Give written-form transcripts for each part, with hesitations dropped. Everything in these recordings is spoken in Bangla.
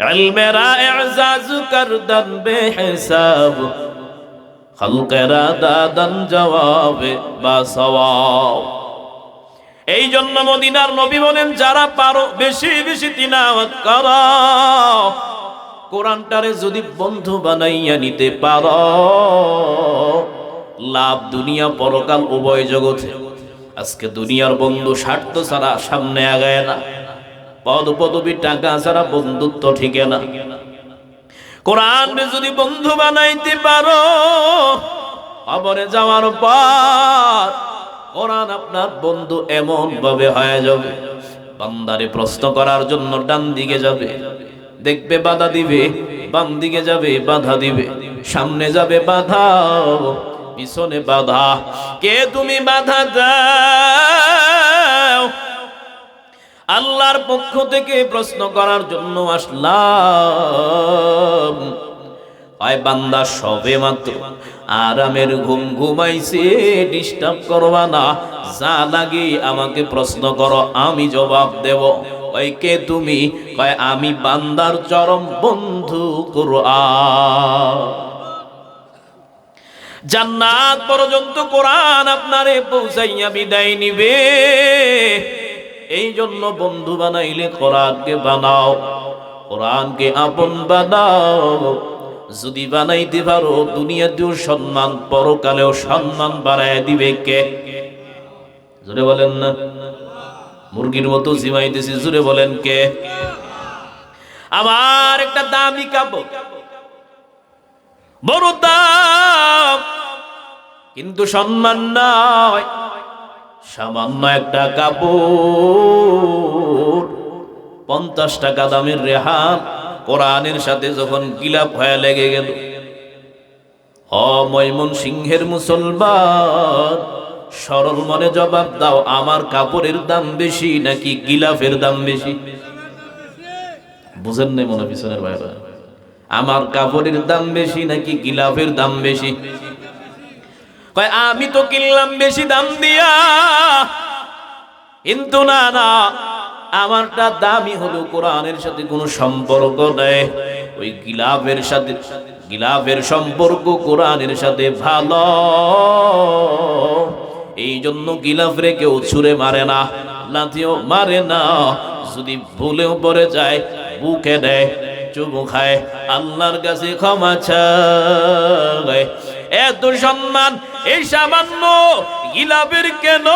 ইলমেরা ইজাজ করদান বেহিসাব, খালকেরা দাদান জবাবে বা সওয়াব। এই জন্য মদিনার নবী বলেন, যারা পারো বেশি বেশি তিলাওয়াত করো, কোরআনটারে যদি বন্ধু বানাইয়া নিতে পারো, লাভ দুনিয়া পরকাল উভয় জগতে। আজকে দুনিয়ার বন্ধু স্বার্থ ছাড়া সামনে আগায় না, পদ পদবী টাকা ছাড়া বন্ধুত্ব ঠিকে না। কোরআনকে যদি বন্ধু বানাইতে পারো, কবরে যাওয়ার পর কোরআন আপনার বন্ধু এমন ভাবে হয়ে যাবে, বান্দারে প্রশ্ন করার জন্য ডান দিকে যাবে, দেখবে বাধা দিবে, বাম দিকে যাবে বাধা দিবে, সামনে যাবে বাধা, পিছনে বাধা। কে তুমি বাধা দাও? আল্লাহর পক্ষ থেকে প্রশ্ন করার জন্য আসলাম। আয় বান্দা, সবে মাত্র আরামের ঘুম ঘুমাইছে, ডিস্টার্ব করবা না, যা লাগে আমাকে প্রশ্ন করো, আমি জবাব দেব। ওই কে তুমি? কয় আমি বান্দার চরম বন্ধু কুরআন। জান্নাত পর্যন্ত কোরআন আপনারে পৌঁছাইয়া বিদায় নিবে। এই জন্য বন্ধু বানাইলে কোরআনকে বানাও, কোরআনকে আপন বানাও। যদি বানাইতে পারো, দুনিয়াতেও সম্মান, পরকালেও সম্মান বাড়ায় দিবে কে? জোরে বলেন না। মুরগির মতো জিমাইতেছি, জোরে বলেন কে? আমার একটা দামি কাপড়, বড় দাম, কিন্তু সম্মান নয়। সামান্য একটা কাপড়, 50 টাকা দামের রেহান, কোরআনের সাথে যখন গিলাপ হয়ে লেগে গেল। ময়মনসিংহের মুসলমান, সরল মনে জবাব দাও, আমার কাপড়ের দাম বেশি নাকি গিলাফের দাম বেশি? বুঝেন নাই মনে পিছনের ভাইরা? আমার কাপড়ের দাম বেশি নাকি গিলাফের দাম বেশি? কয় আমি তো কিনলাম বেশি দাম দিয়া, কিন্তু না না, আমারটা দামি হলো, কোরআনের সাথে কোনো সম্পর্ক নেই। ওই গিলাফের সাথে, গিলাফের সম্পর্ক কোরআনের সাথে ভালো। এই জন্য গিলাফ রে কেউ ছুঁড়ে মারে না, লাথিও মারে না। যদি ভুলেও পড়ে যায়, বুকে দেয়, চুমু খায়, আল্লাহর কাছে ক্ষমা চায়। এত সম্মান এই সামান্য গিলাফের কেন?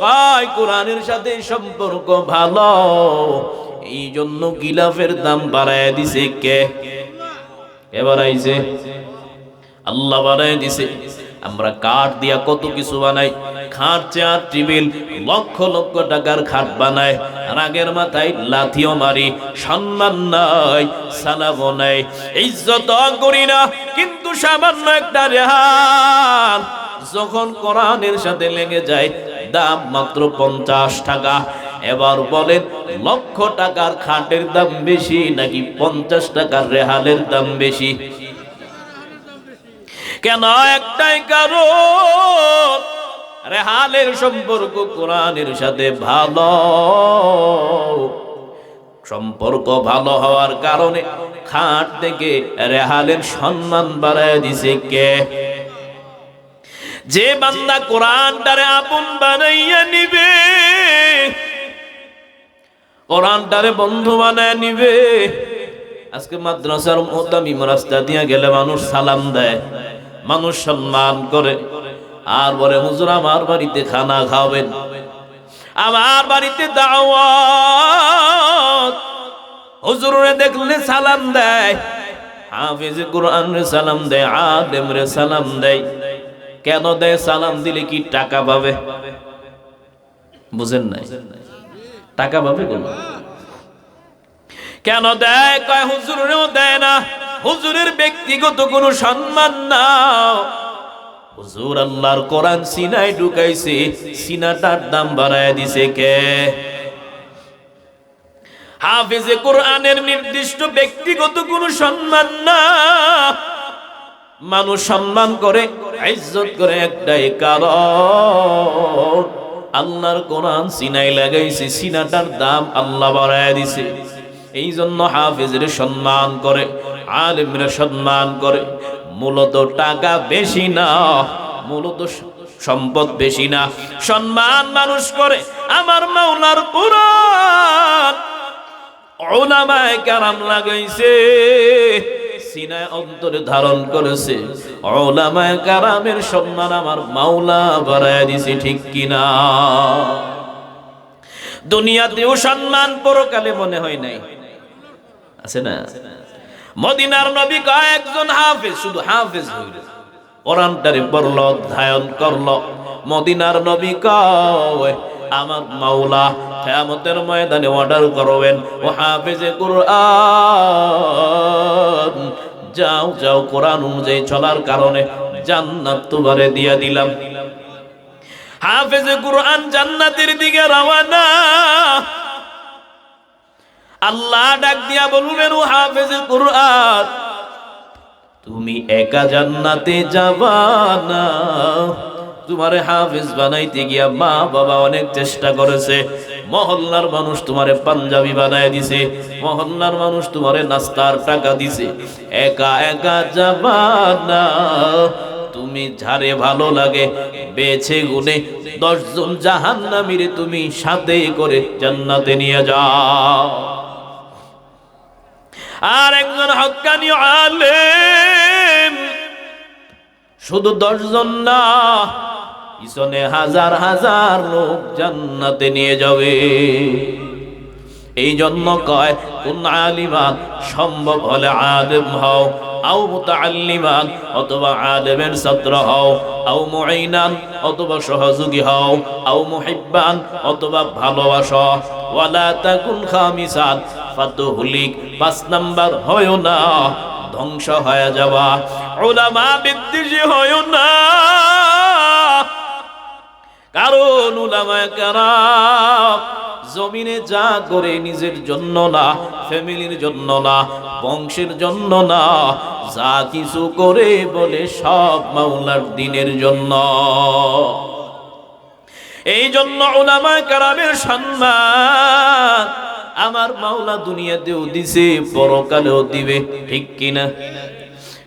কয় কোরআনের সাথে সম্পর্ক ভালো, এই জন্য গিলাফের দাম বাড়ায় দিছে কে? কে বাড়াইছে? আল্লাহ বাড়ায় দিছে। আমরা কাঠ দিয়া কত কিছু বানাই, খাট, চেয়ার, টেবিল, লক্ষ লক্ষ টাকার খাট বানাই, রাগের মাথায় লাথিও মারি, সম্মান নাই, সালামও নাই, ইজ্জত করি না। কিন্তু সামান্য একটা রেহান যখন কোরআনের সাথে লেগে যায়, দাম মাত্র 50 টাকা। এবার বলেন, লক্ষ টাকার খাটের দাম বেশি নাকি 50 টাকার রেহানের দাম বেশি? কেন? একটাই কারণ, রেহানের সম্পর্ক কোরআনের সাথে ভালো। সম্পর্ক ভালো হওয়ার কারণে খাট থেকে রেহানের সম্মান বাড়ায় দিছে কে? যে বান্দা কোরআনটারে আপন বানাইয়া নিবে, কোরআনটারে বন্ধু বানায় নিবে। আজকে মাদ্রাসার মুতামিম রাস্তা দিয়ে গেলে মানুষ সালাম দেয়, মানুষ সম্মান করে, আর বলে হুজুর আমার বাড়িতে খানা খাবেন, আমার বাড়িতে দাওয়াত। হুজুরে দেখলে সালাম দেয়, হাফেজ কোরআন রে সালাম দেয়, আলেম রে সালাম দেয়। কেন দেয়? সালাম দিলে কি টাকা পাবে? বুঝেন নাই? টাকা পাবে কেন দেয়? কয় হুজুরেও দেয় না, হুজুরের ব্যক্তিগত কোনো সম্মান না। হুজুর আল্লাহর কোরআন সিনায় ঢুকাইছে, সিনাটার দাম বাড়ায় দিছে কে? হাফেজে কোরআনের নির্দিষ্ট ব্যক্তিগত কোনো সম্মান না। মানুষ সম্মান করে, ইজ্জত করে একটাই কারণ, আল্লাহর কোরআন সিনায় লাগাইছে, সিনাটার দাম আল্লাহ বাড়ায় দিছে। এই জন্য হাফেজের সম্মান করে, আলেমরা সম্মান করে। মূলত টাকা বেশি না, মূলত সম্পদ বেশি না, সম্মান মানুষ করে আমার মাওলার কুরআন। উলামায়ে কেরাম লাগাইছে, সিনায় অন্তরে ধারণ করেছে। উলামায়ে কেরামের সম্মান আমার মাওলা বাড়ায় দিছে, ঠিক কিনা? দুনিয়াতেও সম্মান, পরকালে মনে হয় নাই, আছে না? মদিনার নবী কয়েকজন হাফেজ, শুধু হাফেজ হইল, কোরআনটারে পড়ল, অধ্যয়ন করল। মদিনার নবী কয় আমার মাওলা কিয়ামতের ময়দানে অর্ডার করবেন, ও হাফেজে কুরআন যাও যাও, কোরআন অনুযায়ী চলার কারণে জান্নাত তোমারে দিয়া দিলাম। হাফেজে কুরআন জান্নাতের দিকে রওনা। আল্লাহ ডাক দিয়া বলবেন, ও হাফেজে কুরআন তুমি একা জান্নাতে যাবা না, তোমারে হাফেজ বানাইতে গিয়া মা বাবা অনেক চেষ্টা করেছে, মহল্লার মানুষ তোমারে পাঞ্জাবি বানায় দিছে, মহল্লার মানুষ তোমারে নাস্তার টাকা দিছে, একা একা যাবা না, তুমি যারে ভালো লাগে বেছে গুনে 10 জন জাহান্নামীরে তুমি সাথে করে জান্নাতে নিয়ে যাও। আর একজন হক্কানি আলেম শুধু 10 জন না, পিছনে হাজার হাজার লোক জান্নাতে নিয়ে যাবে। এই জন্য কয় কোন আলিমান, সম্ভব হলে আলেম হও, আও মুতাআল্লিমান অথবা আলেমের ছাত্র হও, আও মুঈনান অথবা সহযোগী হও, আও মুহিব্বান অথবা ভালোবাসো, ওয়ালা তাকুন খামিসান ফাতুহলিক 5 নাম্বার হয় না, ধ্বংস হয়ে যাবা। উলামা বিদ্বেষী হয় না, কারণ উলামায়ে কেরাম জমিনে যা করে নিজের জন্য না, ফ্যামিলির জন্য না, বংশের জন্য না, যা কিছু করে বলে সব মাওলার দ্বীনের জন্য। এই জন্য উলামায়ে কেরামের সম্মান আমার মাওলা দুনিয়াতেও দিছে, পরকালেও দিবে, ঠিক কিনা?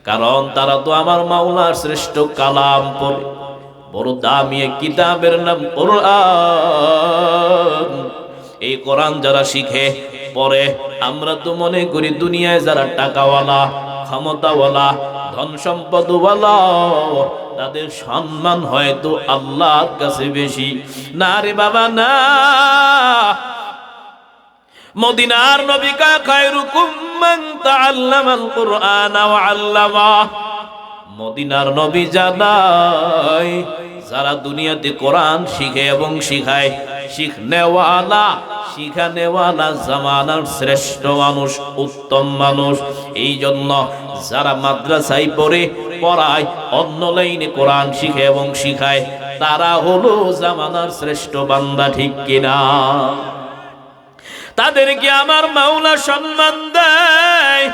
কারণ তারা তো আমার মাওলার শ্রেষ্ঠ কালাম পড়ে। বড় দামি এক কিতাবের নাম কোরআন। এই কোরআন যারা শিখে পড়ে, আমরা তো মনে করি দুনিয়ায় যারা টাকাওয়ালা, ক্ষমতাওয়ালা, ধন সম্পদওয়ালা, তাদের সম্মান হয়তো আল্লাহর কাছে বেশি। না রে বাবা না, মদিনার নবী কা খায়রুকুম মান তাআল্লামাল কুরআন ওয়া আল্লামা। মদিনার নবী জানায় যারা দুনিয়াতে কোরআন শিখে এবং শিখায়, শিখনেওয়ালা, শিখানেওয়ালা জামানার শ্রেষ্ঠ মানুষ, উত্তম মানুষ। এই জন্য যারা মাদ্রাসায় পড়ায়, অন্য লাইনে কোরআন শিখে এবং শিখায়, তারা হলো জামানার শ্রেষ্ঠ বান্দা, ঠিক কিনা? তাদেরকে আমার মাওলা সম্মান দেয়।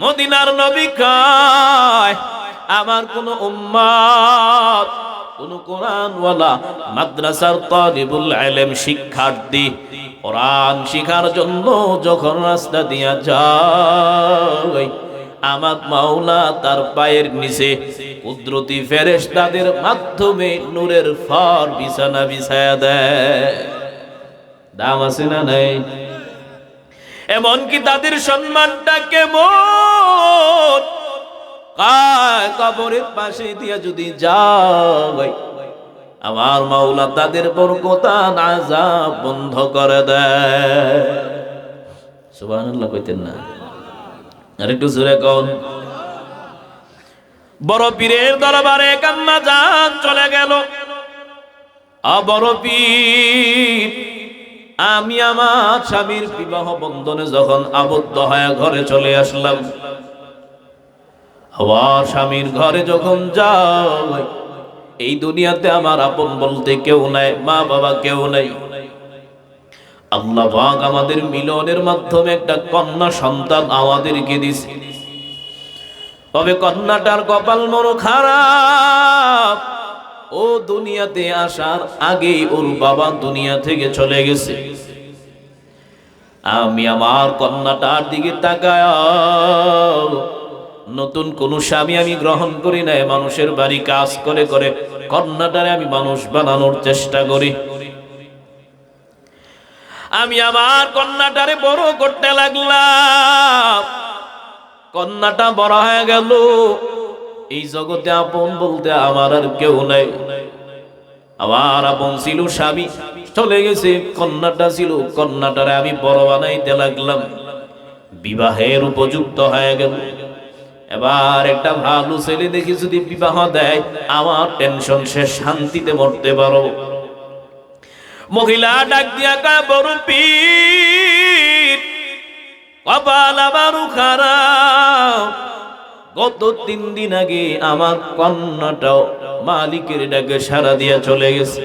মদিনার নবী কয় আমার কোন উম্মত, কোন কোরআনওয়ালা মাদ্রাসার তালিবুল ইলম শিক্ষার্থী কোরআন শিখার জন্য যখন রাস্তা দিয়া যায়, আমার মাওলা তার পায়ের নিচে কুদরতি ফেরেশতাদের মাধ্যমে নূরের ফর বিছানা বিছায়া দেয়। দাম আছে না নাই? এমনকি তাদের সম্মানটা কেমন, কবরের পাশে দিয়া যদি যায়, আমার মাওলা তাদের বরকতান আযাব বন্ধ করে দেয়। সুবহানাল্লাহ কইতেন না? আর একটু জোরে কোন। বড় পীরের দরবারে এক আম্মা জান চলে গেল। বড় পীর, আমি আমার স্বামীর বিবাহ বন্ধনে যখন আবদ্ধ হয়ে ঘরে চলে আসলাম, আমার স্বামীর ঘরে যখন যাই, এই দুনিয়াতে আমার আপন বলতে কেউ নাই, মা বাবা কেউ নাই। আল্লাহ পাক আমাদের মিলনের মাধ্যমে একটা কন্যা সন্তান আমাদেরকে দিয়েছে। তবে কন্যাটার কপাল বড় খারাপ। ও দুনিয়াতে আসার আগেই ওর বাবা দুনিয়া থেকে চলে গেছে। আমি আমার কন্যাটার দিকে তাকায়, নতুন কোন স্বামী আমি গ্রহণ করি নাই, মানুষের বাড়ি কাজ করে করে কন্যাটারে আমি মানুষ বানানোর চেষ্টা করি। আমি আমার কন্যাটারে বড় করতে লাগলাম, কন্যাটা বড় হয়ে গেল। এই জগতে আপন বলতে আমার আর কেউ নাই। আমার আপন ছিল স্বামী, চলে গেছে, কন্যাটা ছিল, কন্যাটারে আমি বড় বানাইতে লাগলাম, বিবাহের উপযুক্ত হয়ে গেল। এবার একটা ভালো ছেলে দেখি যদি বিবাহ দেয়, আমার টেনশন শেষ, শান্তিতে মরতে পারো। মহিলা ডাক দিয়া কয়, বড় পীর, কপাল আমারও খারাপ। গত 3 দিন আগে আমার কন্যাটাও মালিকের ডাকে সাড়া দিয়া চলে গেছে।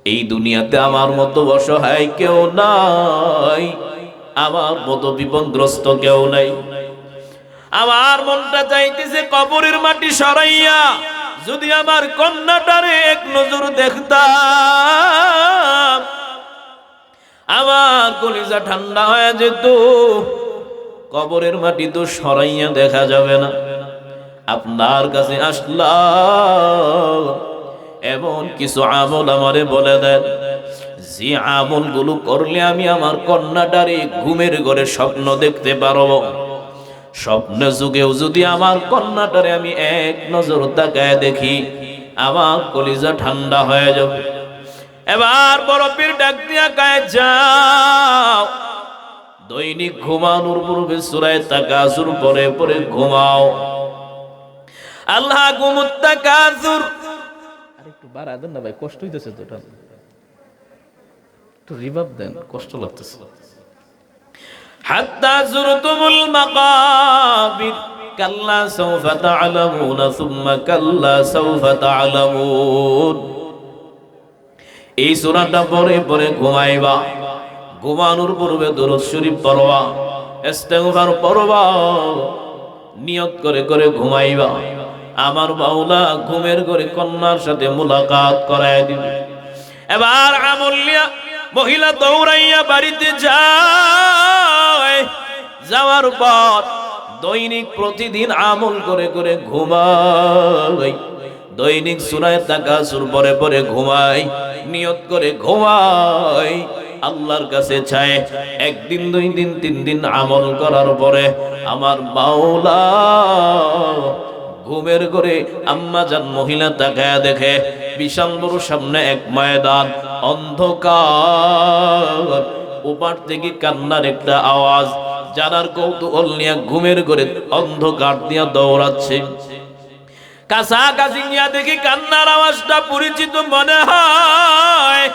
এই দুনিয়াতে আমার মতো অসহায় কেউ নাই, আমার মতো বিপদগ্রস্ত কেউ নাই। আমার মনটা চাইতেছে কবরের মাটি সরাইয়া যদি আমার কন্যাটারে এক নজর দেখতাম, আমার কলিজা ঠান্ডা হয়ে যেত। কবরের মাটি তো সরাইয়া দেখা যাবে না। আপনার কাছে আসলাম, এমন কিছু আমল আমারে বলে দেন, যে আমলগুলো করলে আমি আমার কন্যাটারে ঘুমের ঘরে স্বপ্ন দেখতে পারবো। স্বপ্নে যুগেও যদি আমার কন্যাটারে আমি এক নজর তাকায় দেখি, আমার কলিজা ঠান্ডা হয়ে যাবে। এবার বড় পীর ডাক দিয়া কয়, যাও, দৈনিক ঘুমানোর পূর্বে সূরা তাকাসুর পরে পরে ঘুমাও। আল্লাহ গুমুত তাকাসুর, আরে একটু বাড়া দেন না ভাই, কষ্ট হইতেছে তো, একটু রিভাব দেন, কষ্ট লাগতেছে। হাত্তা যুরতুমুল মাকাবির কাল্লা সাওফা তা'লামুনা সুম্মা কাল্লা সাওফা তা'লামুন। এই সূরাটা পরে পরে ঘুমাইবা, ঘুমানোর পূর্বে দরুদ শরীফ পড়বা, ইস্তিগফার পড়বা, নিয়ত করে করে ঘুমাইবা। আমার মাওলা ঘুমের ঘরে কন্যার সাথে মুলাকাত করায় দিবে। এবার আমল নিয়া মহিলা দৌড়াইয়া বাড়িতে যায়, যাওয়ার পর দৈনিক প্রতিদিন আমল করে করে ঘুমাই, দৈনিক সূরা তাকাসুর পরে পরে ঘুমাই, নিয়ত করে ঘুমাই, আল্লাহর কাছে চায়। 1 দিন 2 দিন 3 দিন আমল করার পরে আমার মাওলা ঘুমের ঘরে আম্মা জান মহিলা তাকায়া দেখে বিশাল বড় সামনে এক ময়দান, অন্ধকার, ওপার থেকে কান্নার একটা আওয়াজ। জানার কৌতূহল নিয়ে ঘুমের ঘরে অন্ধকার দিয়া দৌড়াচ্ছে। কাছাকাছি নিয়ে দেখি কান্নার আওয়াজটা পরিচিত মনে হয়,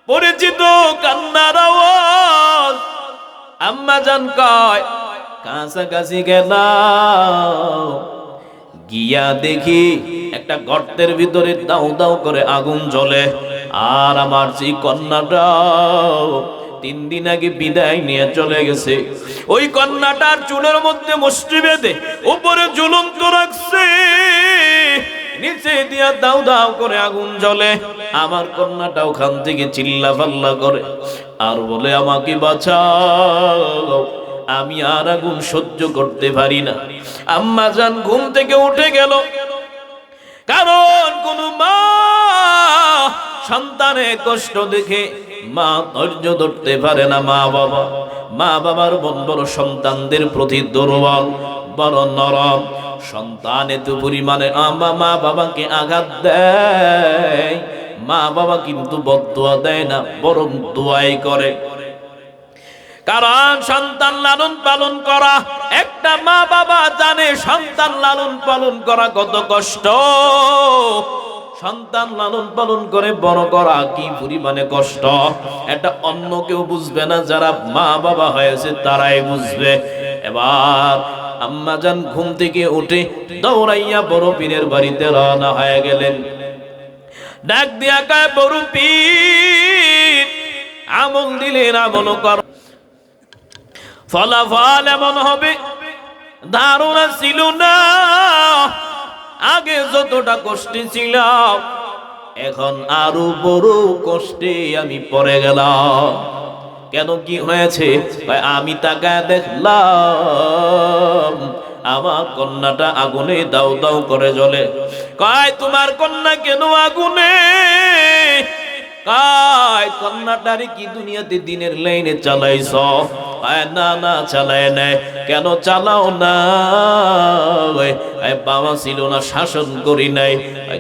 পরিচিত কান্নার আওয়াজ। আম্মা জান কয়, কাছাকাছি গেলাম, গিয়া দেখি একটা গর্তের ভিতরে দাউ দাউ করে আগুন জ্বলে। আর আমার যে কন্যাটা 3 দিন আগে বিদায় নিয়ে চলে গেছে, ওই কন্যাটার চুলের মধ্যে মুষ্টি বেঁধে উপরে ঝুলন্ত রাখছে, নিচে দিয়া দাউ দাউ করে আগুন জ্বলে। আমার কন্যাটা ওখান থেকে চিল্লা পাল্লা করে আর বলে, আমাকে বাঁচাও, আমি আর আগুন সহ্য করতে পারি না। আম্মা জান ঘুম থেকে উঠে গেল, কারণ কোন মা সন্তানের কষ্ট দেখে মা ধৈর্য ধরতে পারে না। মা বাবার মন বড় সন্তানদের প্রতি দুর্বল, বড় নরম। সন্তান এত পরিমাণে মা বাবাকে আঘাত দেয়, মা বাবা কিন্তু বদদুয়া দেয় না, বরং দোয়াই করে। কারণ সন্তান লালন পালন করা, একটা মা বাবা জানে সন্তান লালন পালন করা কত কষ্ট। সন্তান লালন পালন করে বড় করা কি পরিমাণে কষ্ট, এটা অন্য কেউ বুঝবে না, যারা মা বাবা হয়েছে তারাই বুঝবে। এবার আম্মা জান ঘুম থেকে উঠে দৌড়াইয়া বড় পীরের বাড়িতে রওনা হয়ে গেলেন। ডাক দিয়া কয়, বড় পীর, আমল দিলেন, আমল কর, ফলাফল এমন হবে ধারণা ছিল না। আগে যতটা কষ্টে ছিলাম, এখন আরো বড় কষ্টে আমি পড়ে গেলাম। কেন কি হয়েছে? আমি তাকায় দেখলাম আমার কন্যাটা আগুনে দাউ দাউ করে জ্বলে। কয় তোমার কন্যা কেন আগুনে? কয় কন্যাটারে কি দুনিয়াতে দিনের লাইনে চালাইছ? না না চালায় নাই। কেন চালাও না? বাবা ছিল না, শাসন করি নাই।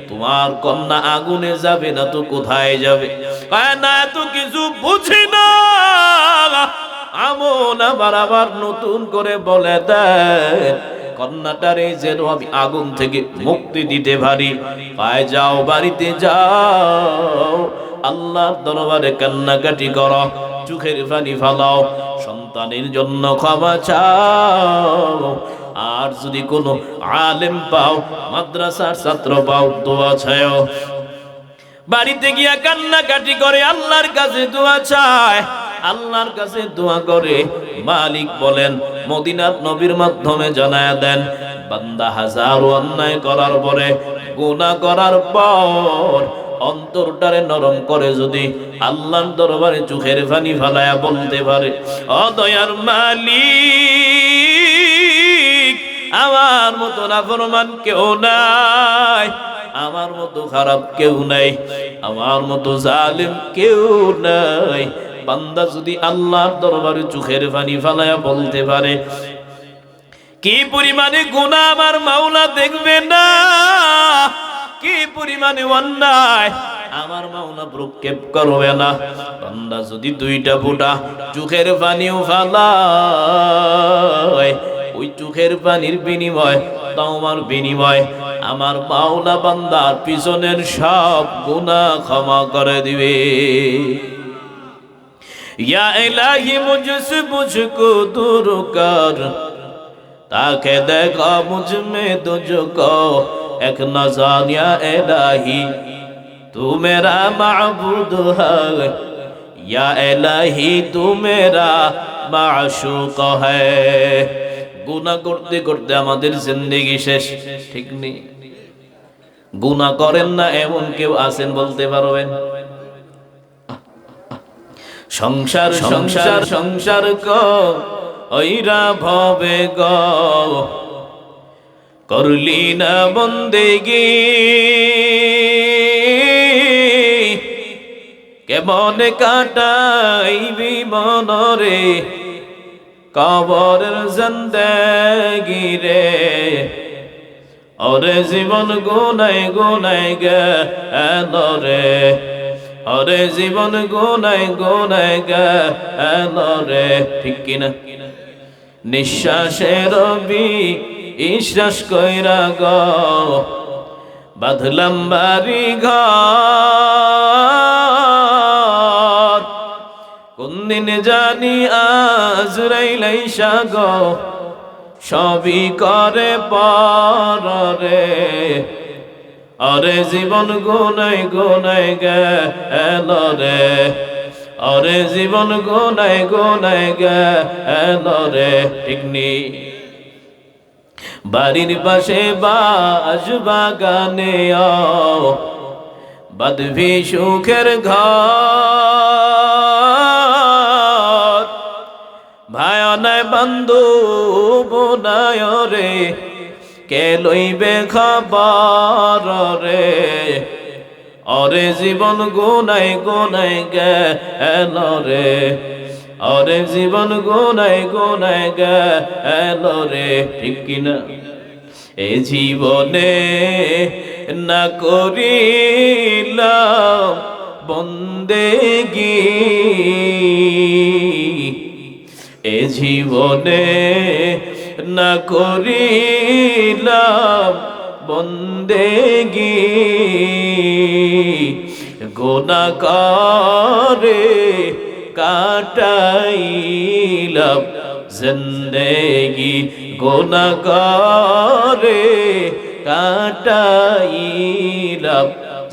তোমার কন্যা আগুনে যাবে না তো কোথায় যাবে? না এত কিছু বুঝি না। আমন আবার নতুন করে বলে দেয় কন্যাটারে যেন আমি আগুন থেকে মুক্তি দিতে পারি। পায় যাও, বাড়িতে যাও, আল্লাহর দরবারে কান্নাকাটি করো, চোখের পানি ফালাও, সন্তানের জন্য ক্ষমা চাও। আর যদি কোনো আলেম পাও, মাদ্রাসার ছাত্র পাও, দোয়া চাও। বাড়িতে গিয়া কান্নাকাটি করে আল্লাহর কাছে দোয়া চায়, আল্লাহর কাছে দোয়া করে। মালিক বলেন, মদিনার নবীর মাধ্যমে জানায়া দেন, বান্দা হাজারো অন্যায় করার পরে, গুনাহ করার পর অন্তরটারে নরম করে যদি আল্লাহর দরবারে চোখের পানি ফালায়া বলতে পারে, ও দয়ার মালিক, আমার মতো নাফরমান কেউ নাই, আমার মতো খারাপ কেউ নাই, আমার মতো জালিম কেউ নাই। বান্দা যদি আল্লাহর দরবারে চোখের পানি ফালায়া বলতে পারে, কি পরিমাণে গুনাহ আমার মাওলা দেখবে না, কি পরিমাণে অন্যায় আমার মাওলা প্রক্ষেপ করবে না। বান্দা যদি দুইটা ফোঁটা চোখের পানিও ফালায়, ওই চোখের পানির বিনিময়, তাওবার বিনিময় আমার মাওলা বান্দার পিছনের সব গুনাহ ক্ষমা করে দিবে। या इलाही मुझसे मुझको दूर कर, ताके देखो मुझ में तुझको एक नज़र। या इलाही तू मेरा माबूद है, या इलाही तू मेरा माशूक है। गुनाह करते करते আমাদের জিন্দেগি শেষ, ঠিক নেই? গুনাহ করেন না এমন কেউ আছেন বলতে পারবেন? সংসার সংসার সংসার কইরা ভবে গো, করলি না বন্দেগি, কেমন কাটাইবি মনরে কবরের জিন্দেগি রে। ওরে জীবন গুনাই গুনাই গেল রে, ওরে জীবন গুনাই গুনাই গেল রে, ঠিক কিনা? নিঃশ্বাসের বিশ্বাস কইরা গো বাঁধলাম বাড়ি ঘর, কোনদিন জানি আজরাইল আইসা গো সবই করে পরে। ওরে জীবন গুনাই গুনাই গেল রে, ওরে জীবন গুনাই গুনাই গেল রে, ঠিক নেই? বাড়ির পাশে বাঁশ বাগানে বাঁধবি সুখের ঘর, ভাই নাই বন্ধু বোনায় রে, কে লইবে খবর রে। ওরে জীবন গুনাই গুনাই গেল রে, ওরে জীবন গুনাই গুনাই গেল রে, ঠিক কিনা? এ জীবনে না করিলাম বন্দেগি, এ জীবনে না করিলাম বন্দেগি, গুনাহ করে কাটাইলাম জিন্দেগি, গুনাহ করে কাটাইলাম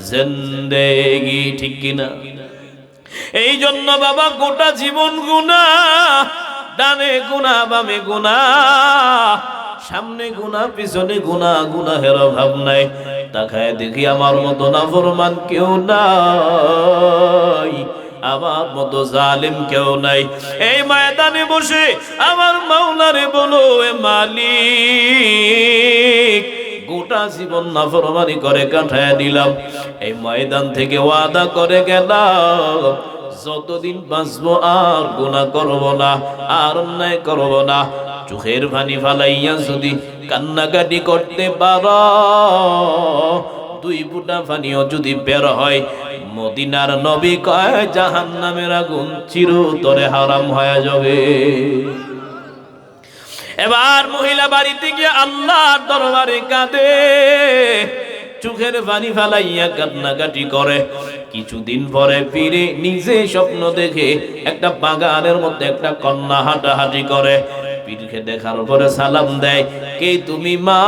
জিন্দেগি, ঠিক কিনা? এই জন্য বাবা গোটা জীবন গুনাহ, ডানে গুনাহ বামে গুনাহ, সামনে গুনাহ পিছনে গুনাহ, গুনাহের অভাব নাই। তাকায় দেখি আমার মতো নাফরমান কেউ নাই, আমার মতো জালিম কেউ নাই। এই ময়দানে বসে আমার মাওলারে বলো, এ মালিক, গোটা জীবন নাফরমানি করে কাটায় দিলাম, এই ময়দান থেকে ওয়াদা করে গেলাম যতদিন বাঁচবো আর গুনাহ করব না, আর অন্যায় করব না। চোখের পানি ফালাইয়া যদি কান্নাকাটি করতে পারো, দুই ফুটা পানিও যদি বের হয়, মদিনার নবী কয় জাহান্নামের আগুন চিরতরে হারাম হয়ে যাবে। এবার মহিলা বাড়িতে গিয়ে আল্লাহর দরবারে কাঁদে, চোখের পানি ফালাইয়া কান্নাকাটি করে। কিছুদিন পরে ফিরে নিজে স্বপ্ন দেখে একটা বাগানের মধ্যে একটা কন্যা হাঁটাহাঁটি করে। পীরকে দেখার পরে সালাম দেয়, কে তুমি মা?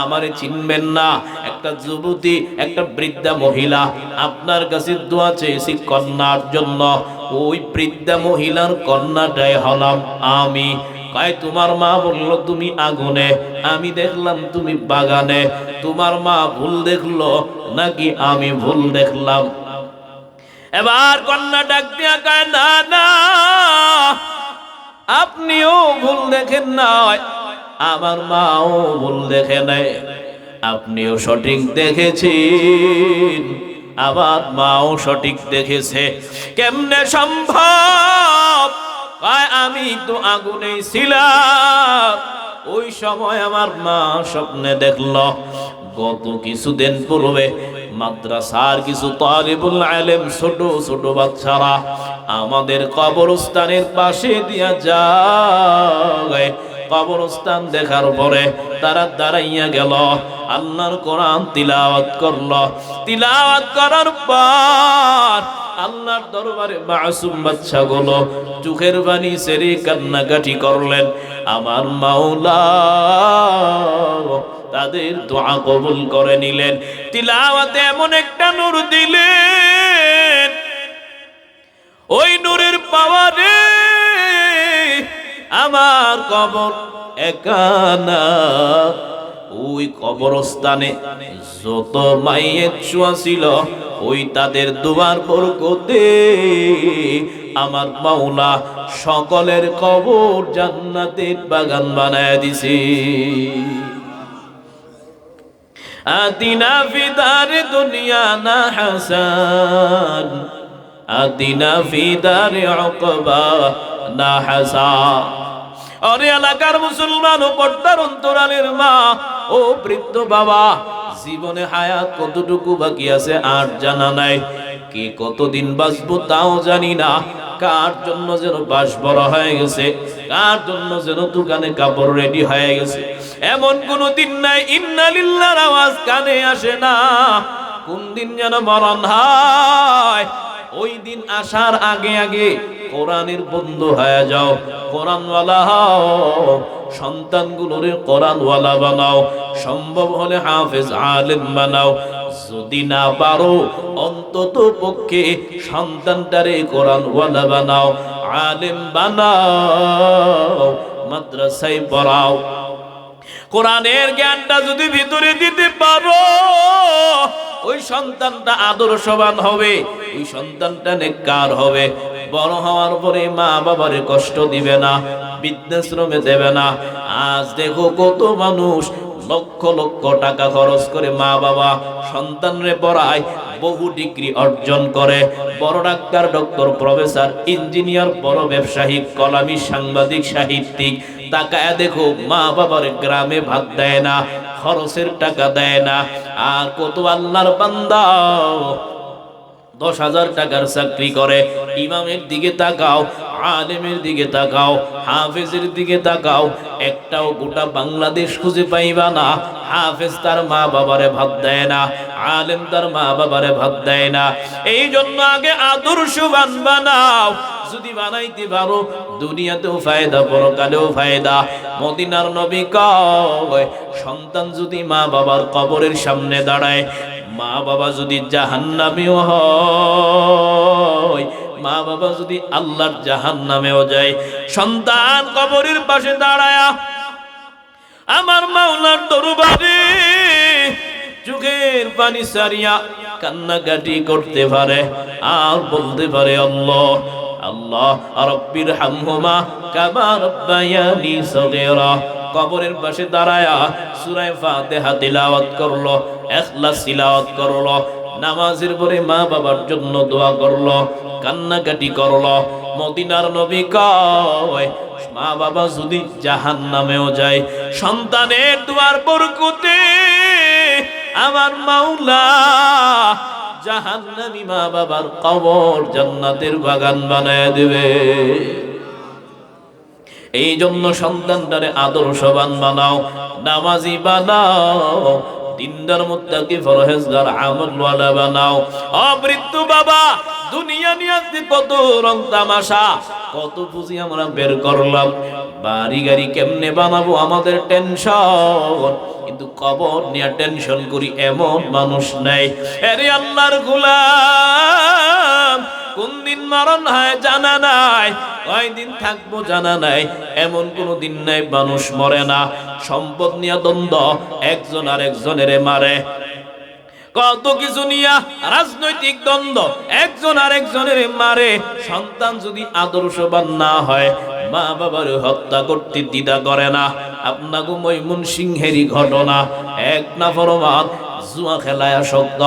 আমারে চিনবেন না, একটা যুবতী, একটা বৃদ্ধা মহিলা, আপনার কাছে দোয়া চেয়েছি কন্যার জন্য। ওই বৃদ্ধা মহিলার কন্যাটাই হলাম আমি। কয় তোমার মা বললো তুমি আগুনে, আমি দেখলাম তুমি বাগানে, তোমার মা ভুল দেখলো নাকি আমি ভুল দেখলাম? এবার কন্যা ডাক দিয়া কয়, না না, আপনিও ভুল দেখেন নাই, আমার মাও ভুল দেখে নাই, আপনিও সঠিক দেখেছেন, আমার মাও সঠিক দেখেছে। কেমনে সম্ভব? আমি তো আগুনে ছিলাম, ওই সময় আমার মা স্বপ্নে দেখলো গত কিছুদিন পূর্বে মাদ্রাসার কিছু তালিবুল ইলম, ছোট ছোট বাচ্চারা আমাদের কবরস্থানের পাশে দিয়া যায়। কবরস্থান দেখার পরে তারা দাঁড়াইয়া গেল, আল্লাহর কোরআন তিলাওয়াত করলো। তিলাওয়াত করার পর আল্লাহর দরবারে মাসুম বাচ্চাগুলো চোখের পানি ছেড়ে কান্নাকাটি করলেন। আমার মাওলা তাদের দোয়া কবুল করে নিলেন। তিলাওয়াতে এমন একটা নূর দিলেন, ওই নূরের পাওয়ারে আমার কবর একানা। ওই কবরস্থানে যত মাইয়েত শোয়া ছিল, ওই তাদের দুয়ার বরকতে আমার মাওলা সকলের কবর জান্নাতের বাগান বানায় দিছে। আতিনা ফি দারে দুনিয়া না হাসান, আতিনা ফি দারে উকবা না হাসান। আরে এলাকার মুসলমান ও পর্দার অন্তরালের মা ও বৃদ্ধ বাবা, জীবনে হায়াত কতটুকু বাকি আছে আর জানা নাই, কে কতদিন বাঁচবো তাও জানি না। কার জন্য যেন বাস বড় হয়ে গেছে, কার জন্য যেন দোকানে কাপড় রেডি হয়ে গেছে, এমন কোন দিন নাই ইন্না লিল্লাহর আওয়াজ কানে আসে না। কোন দিন যেন মরণ হয়, ওই দিন আসার আগে আগে কোরআনের বন্ধু হয়ে যাও, কোরআনওয়ালা হও, সন্তানগুলোরে কোরআনওয়ালা বানাও, সম্ভব হলে হাফেজ আলেম বানাও। যদি না পারো অন্তত পক্ষে সন্তানটারে কোরআনওয়ালা বানাও, আলেম বানাও, মাদ্রাসায় পড়াও। কোরআনের জ্ঞানটা যদি ভিতরে দিতে পারো, ওই সন্তানটা আদর্শবান হবে, ওই সন্তানটা নেককার হবে। বড় হওয়ার পরে মা বাবারে কষ্ট দিবে না, বৃদ্ধাশ্রমে দেবে না। আজ দেখো কত মানুষ লক্ষ লক্ষ টাকা খরচ করে মা বাবা সন্তানরে পড়ায়, বহু ডিগ্রি অর্জন করে, বড় ডাক্তার, ডক্টর, প্রফেসর, ইঞ্জিনিয়ার, বড় ব্যবসায়ী, কলামি, সাংবাদিক, সাহিত্যিক। তাকায় দেখো মা বাবার গ্রামে ভাত দেয় না, খরচের টাকা দেয় না। আর কত আল্লাহর বান্দা 10,000 টাকার চাকরি করে। ইমামের দিকে তাকাও, আলেমের দিকে তাকাও, হাফেজের দিকে তাকাও, একটাও গোটা বাংলাদেশ খুঁজে পাইবা না হাফেজ তার মা বাবারে ভাত দেয় না, আলেম তার মা বাবারে ভাত দেয় না। এই জন্য আগে আদর্শবান বানাও। যদি বানাইতে পারো দুনিয়াতেও ফায়দা, পরকালেও ফায়দা। মদিনার নবী কয়, সন্তান যদি মা বাবার কবরের সামনে দাঁড়ায়, মা বাবা যদি জাহান্নামীও হয়, মা বাবা যদি আল্লাহর জাহান্নামেও যায়, সন্তান কবরের পাশে দাঁড়ায়া আমার মাওলার দরবারে চোখের পানি সারিয়া কান্নাকাটি করতে পারে আর বলতে পারে আল্লাহ আল্লাহ রাব্বির হামহুমা কামা রাব্বায়ানি সগীরা। কবরের পাশে দাঁড়ায়া সূরা ফাতিহা তিলাওয়াত করলো, ইখলাস তিলাওয়াত করলো, নামাজের পরে মা বাবার জন্য দোয়া করলো, কান্নাকাটি করলো। মদিনার নবী কয় মা বাবা যদি জাহান্নামেও যায়, সন্তানের দোয়ার বরকতে আমার মাওলা জাহান্নামী মা বাবার কবর জান্নাতের বাগান বানায় দেবে। এই জন্য সন্তানটারে আদর্শবান বানাও, নামাজি বানাও, দিনদার মুত্তাকি ফরহেজগার আমলওয়ালা বানাও। অবৃত্ত বাবা, দুনিয়া নিয়ে কত রং তামাশা, কত পুঁজি আমরা বের করলাম, বাড়ি গাড়ি কেমনে বানাবো আমাদের টেনশন, কিন্তু কবর নিয়ে টেনশন করি এমন মানুষ নাই। আরে আল্লাহর গোলাম, কোন দিন মরণ হয় জানা নাই, কয়দিন থাকবো জানা নাই, এমন কোনো দিন নাই মানুষ মরে না। সম্পদ নিয়ে দ্বন্দ্ব, একজন আরেকজনের মারে, কত কিছু নিয়া রাজনৈতিক দ্বন্দ্ব, একজন আরেকজনের মারে। সন্তান যদি আদর্শবান না হয়, মা বাবার হত্যা করতে দ্বিধা করে না। আপনাকে ময়মনসিংহেরই ঘটনা, এক নাফরমান জুয়া খেলায় আসক্ত,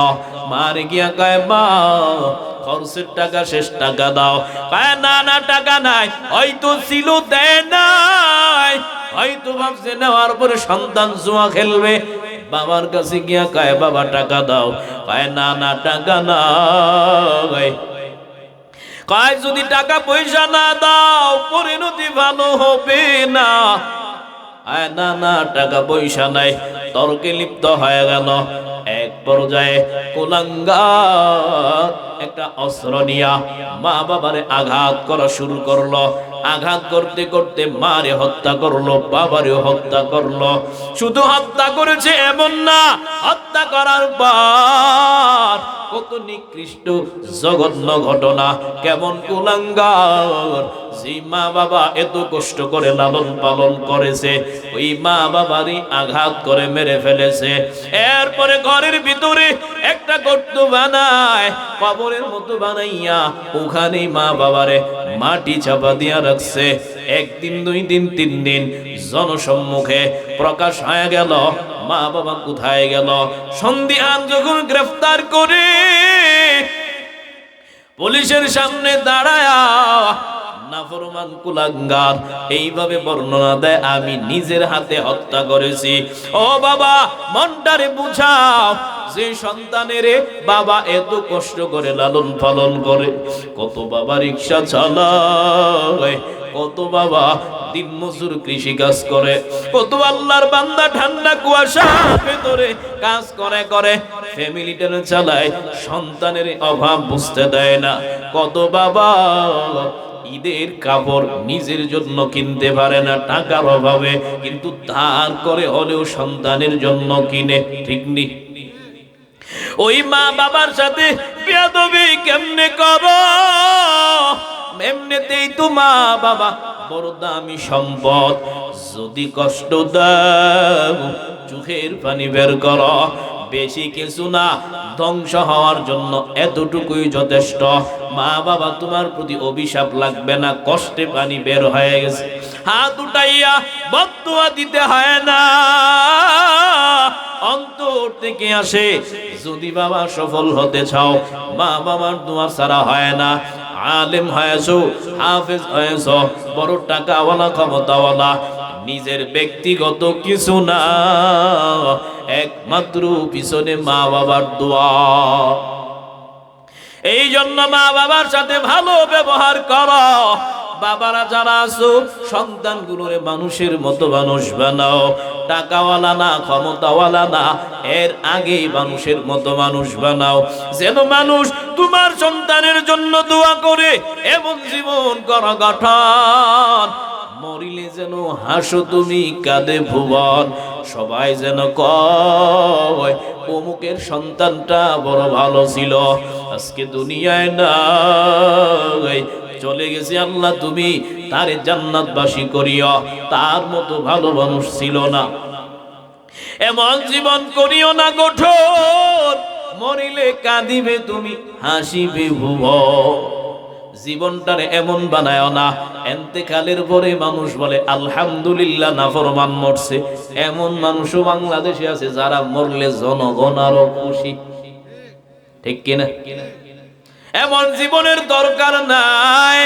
মারে গিয়া কয় মা খরচের টাকা শেষ, টাকা দাও। কয় না না টাকা নাই, হয়তো ছিল দেয় নাই, হয়তো ভাবছে নেওয়ার পরে সন্তান জুয়া খেলবে। বাবার কাছে গিয়া কয় বাবা টাকা দাও। কয় না না টাকা নাই, কয় যদি টাকা পয়সা না দাও পরিণতি ভালো হবে না। আয় না না টাকা পয়সা নাই, তর্কে লিপ্ত হয়ে গেল। এক পর্যায়ে কুলাঙ্গার একটা অস্ত্র নিয়া মা বাবারে আঘাত করা শুরু করলো। আঘাত করতে করতে মারে হত্যা করলো, বাবারে হত্যা করলো। শুধু হত্যা করেছে এমন না, হত্যা করার পর কত নিকৃষ্ট জঘন্য ঘটনা। কেমন কুলাঙ্গার, যে মা বাবা এত কষ্ট করে লালন পালন করেছে, ওই মা বাবারই আঘাত করে মেরে ফেলেছে। এরপরে ঘরের ভিতরে একটা গর্ত বানায়, কবরের মতো বানাইয়া ওখানে মা বাবারে মাটি চাপা দিয়া রাখছে। একদিন, দুই দিন, তিন দিন জনসম্মুখে প্রকাশ হয়ে গেল মা বাবা কোথায় গেল। সন্ধিহান যখন গ্রেফতার করে পুলিশের সামনে দাঁড়ায়া নাফরমান কুলাঙ্গার এইভাবে বর্ণনা দেয়, আমি নিজের হাতে হত্যা করেছি। ও বাবা, মনটারে বুঝাও, যে সন্তানের বাবা এত কষ্ট করে লালন পালন করে, কত বাবা রিক্সা চালায়, কত বাবা দিন মজুর কৃষি কাজ করে, কত আল্লাহর বান্দা ঠান্ডা কুয়াশা ভেতরে কাজ করে করে ফ্যামিলিটা চালায়, সন্তানের অভাব বুঝতে দেয় না। কত বাবা ঈদের কাপড় নিজের জন্য কিনতে পারে না টাকার অভাবে, কিন্তু ধার করে হলেও সন্তানের জন্য কিনে। ঠিক নি? ওই মা বাবার সাথে বেয়াদবি কেমনে করো? এমনিতেই তো মা বাবা বড় দামি সম্পদ, যদি কষ্ট দাও চোখের পানি বের করো। বেশি কিছু না, ধ্বংস হওয়ার জন্য এতটুকুই যথেষ্ট। মা বাবা তোমার প্রতি অভিশাপ লাগবে না, কষ্টে পানি বের হয়ে গেছে, হাত উঠাইয়া বদদুয়া দিতে হয় না, অন্তর থেকে আসে। যদি বাবা সফল হতে চাও, মা বাবার দোয়া ছাড়া হয় না। আলেম হয়েছো, হাফেজ হয়েছো, বড় টাকাওয়ালা ক্ষমতাওয়ালা, নিজের ব্যক্তিগত কিছু না, একমাত্র পিছনে মা বাবার দোয়া। এই জন্য মা বাবার সাথে ভালো ব্যবহার করো। বাবারা যারা আছো, সন্তানগুলোরে মানুষের মতো মানুষ বানাও। টাকাওয়ালা না, ক্ষমতাওয়ালা না, এর আগেই মানুষের মতো মানুষ বানাও, যেন মানুষ তোমার সন্তানের জন্য দোয়া করে। এমন জীবন করো গঠন, মরিলে যেন হাসো তুমি, কাঁদে ভুবন। সবাই যেন কয় অমুকের সন্তানটা বড় ভালো ছিল, আজকে দুনিয়ায় নাই, চলে গেছে। আল্লাহ তুমি তারে জান্নাতবাসী করিও, তার মতো ভালো মানুষ ছিল না। এমন জীবন করিও না গঠন, মরিলে কাঁদিবে তুমি, হাসিবে ভুব। জীবনটারে এমন বানায় না এন্তেকালের পরে মানুষ বলে আলহামদুলিল্লাহ নাফরমান মরছে। এমন মানুষও বাংলাদেশে আছে যারা মরলে জনগণ আরো খুশি, ঠিক কিনা? এমন জীবনের দরকার নাই।